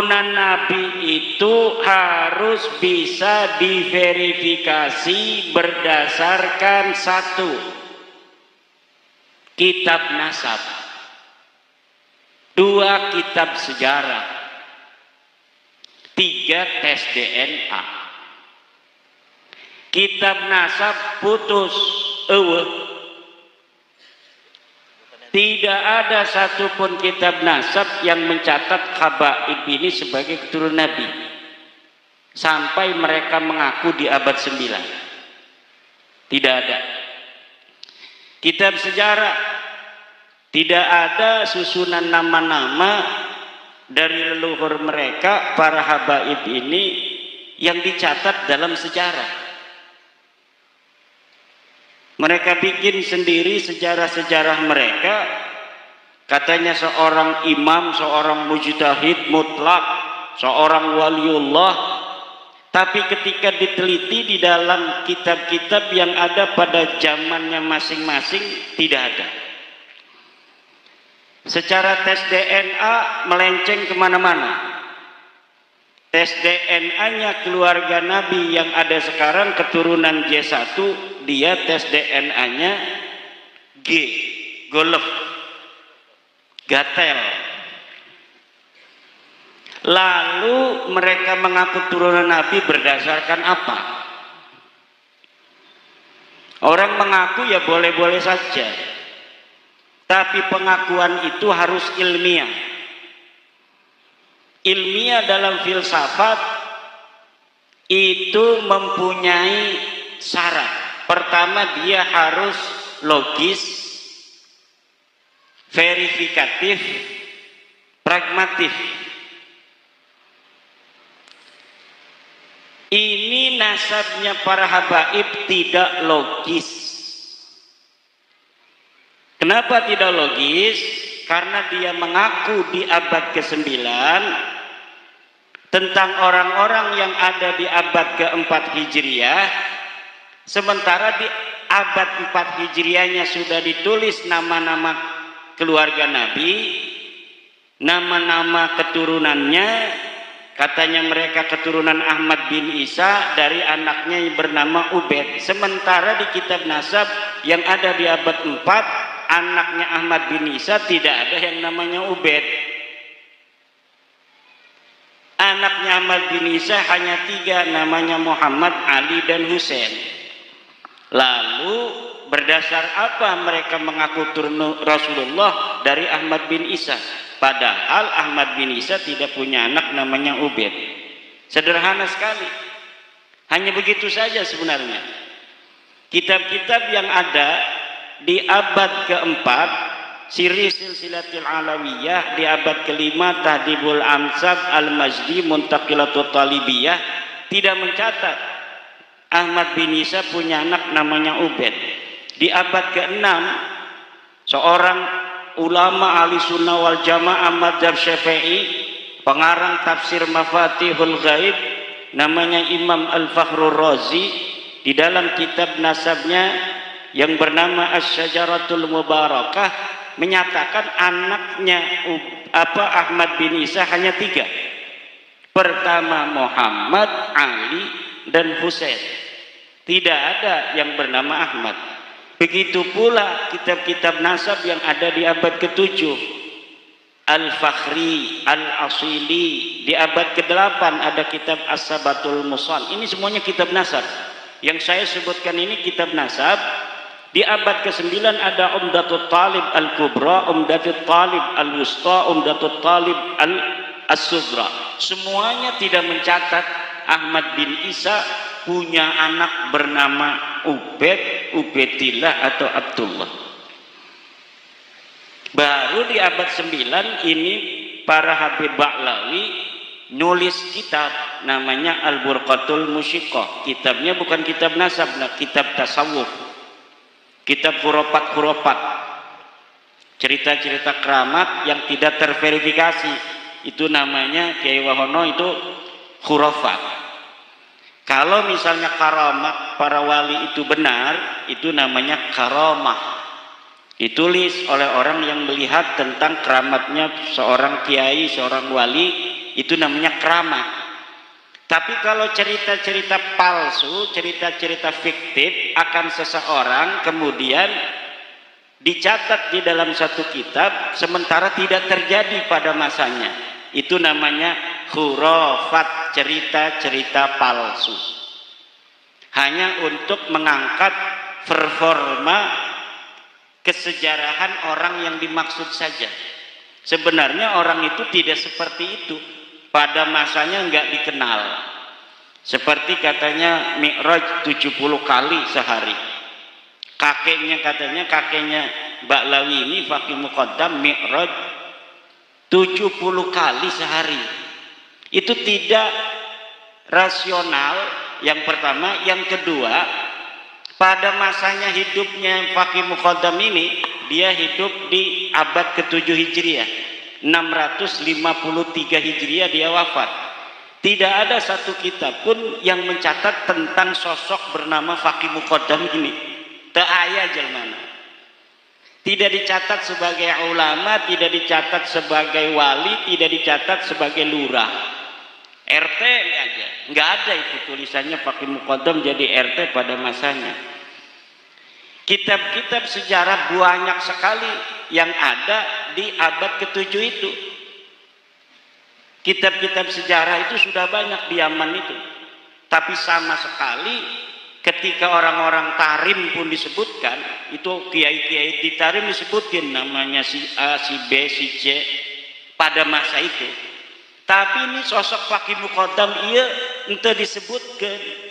keturunan Nabi itu harus bisa diverifikasi berdasarkan satu, kitab nasab, dua, kitab sejarah, tiga, tes DNA. Kitab nasab putus, tidak ada satupun kitab nasab yang mencatat Habaib ini sebagai keturunan Nabi sampai mereka mengaku di abad 9. Tidak ada. Kitab sejarah tidak ada susunan nama-nama dari leluhur mereka para Habaib ini yang dicatat dalam sejarah. Mereka bikin sendiri sejarah-sejarah mereka. Katanya seorang imam, seorang mujtahid mutlak, seorang waliullah. Tapi ketika diteliti di dalam kitab-kitab yang ada pada zamannya masing-masing, tidak ada. Secara tes DNA melenceng kemana-mana. Tes DNA-nya keluarga Nabi yang ada sekarang keturunan J1, dia tes DNA-nya G, golf, gatel. Lalu mereka mengaku turunan Nabi berdasarkan apa? Orang mengaku ya boleh-boleh saja, tapi pengakuan itu harus ilmiah. Ilmiah dalam filsafat itu mempunyai syarat. Pertama, dia harus logis, verifikatif, pragmatif. Ini nasabnya para habaib tidak logis. Kenapa tidak logis? Karena dia mengaku di abad ke-9 tentang orang-orang yang ada di abad ke-4 Hijriah, sementara di abad 4 Hijriahnya sudah ditulis nama-nama keluarga Nabi, nama-nama keturunannya. Katanya mereka keturunan Ahmad bin Isa dari anaknya yang bernama Ubaid. Sementara di kitab nasab yang ada di abad 4, anaknya Ahmad bin Isa tidak ada yang namanya Ubaid. Anaknya Ahmad bin Isa hanya 3, namanya Muhammad, Ali, dan Husain. Lalu berdasar apa mereka mengaku turun Rasulullah dari Ahmad bin Isa? Padahal Ahmad bin Isa tidak punya anak namanya Ubaid. Sederhana sekali. Hanya begitu saja sebenarnya. Kitab-kitab yang ada di abad keempat, Siri Silsilatul Alawiyah, di abad kelima Tahdibul Amsab Al-Majdi Muntaqilatul Talibiyah, tidak mencatat Ahmad bin Isa punya anak namanya Ubaid. Di abad ke-6, seorang ulama ahli sunnah wal jamaah madzhab Syafi'i, pengarang tafsir Mafatihul Ghaib, namanya Imam Al-Fakhrur Razi, di dalam kitab nasabnya yang bernama Asy-Syajaratul Mubarakah, menyatakan anaknya Ahmad bin Isa hanya 3. Pertama Muhammad, Ali, dan Husain. Tidak ada yang bernama Ahmad. Begitu pula kitab-kitab nasab yang ada di abad ke-7, Al-Fakhri, Al-Asili. Di abad ke-8 ada kitab As-Sabatul Musal. Ini semuanya kitab nasab. Yang saya sebutkan ini kitab nasab. Di abad ke-9 ada Umdatul Talib Al-Kubra, Umdatul Talib Al-Wusta, Umdatul Talib As-Sughra. Semuanya tidak mencatat Ahmad bin Isa punya anak bernama Ubaid, Ubaidillah atau Abdullah. Baru di abad 9 ini para Habib Ba'lawi nulis kitab namanya Al-Burqatul Musyiqqah. Kitabnya bukan kitab nasab, kitab tasawuf, kitab khurafat-khurafat, cerita-cerita keramat yang tidak terverifikasi. Itu namanya Kiai Wahono, itu khurafat. Kalau misalnya karamat para wali itu benar, itu namanya karamah. Ditulis oleh orang yang melihat tentang keramatnya seorang kiai, seorang wali, itu namanya keramat. Tapi kalau cerita-cerita palsu, cerita-cerita fiktif akan seseorang kemudian dicatat di dalam satu kitab sementara tidak terjadi pada masanya, itu namanya khurafat, cerita-cerita palsu, hanya untuk mengangkat performa kesejarahan orang yang dimaksud saja. Sebenarnya orang itu tidak seperti itu, pada masanya enggak dikenal. Seperti katanya Mi'raj 70 kali sehari. Kakeknya Mbak Lawi ini Fakih Muqaddam Mi'raj 70 kali sehari. Itu tidak rasional, yang pertama. Yang kedua, pada masanya hidupnya Fakih Muqaddam ini, dia hidup di abad ke-7 Hijriah, 653 Hijriah dia wafat. Tidak ada satu kitab pun yang mencatat tentang sosok bernama Fakih Muqaddam ini. Teu aya jelmana. Tidak dicatat sebagai ulama, tidak dicatat sebagai wali, tidak dicatat sebagai lurah. RT aja, nggak ada itu tulisannya Fakih Muqaddam jadi RT pada masanya. Kitab-kitab sejarah banyak sekali yang ada di abad ke-7 itu. Kitab-kitab sejarah itu sudah banyak di Yaman itu. Tapi sama sekali ketika orang-orang Tarim pun disebutkan, itu kiai-kiai di Tarim disebutkan namanya si A, si B, si C pada masa itu. Tapi ini sosok Fakih Muqaddam iya ente disebutkan.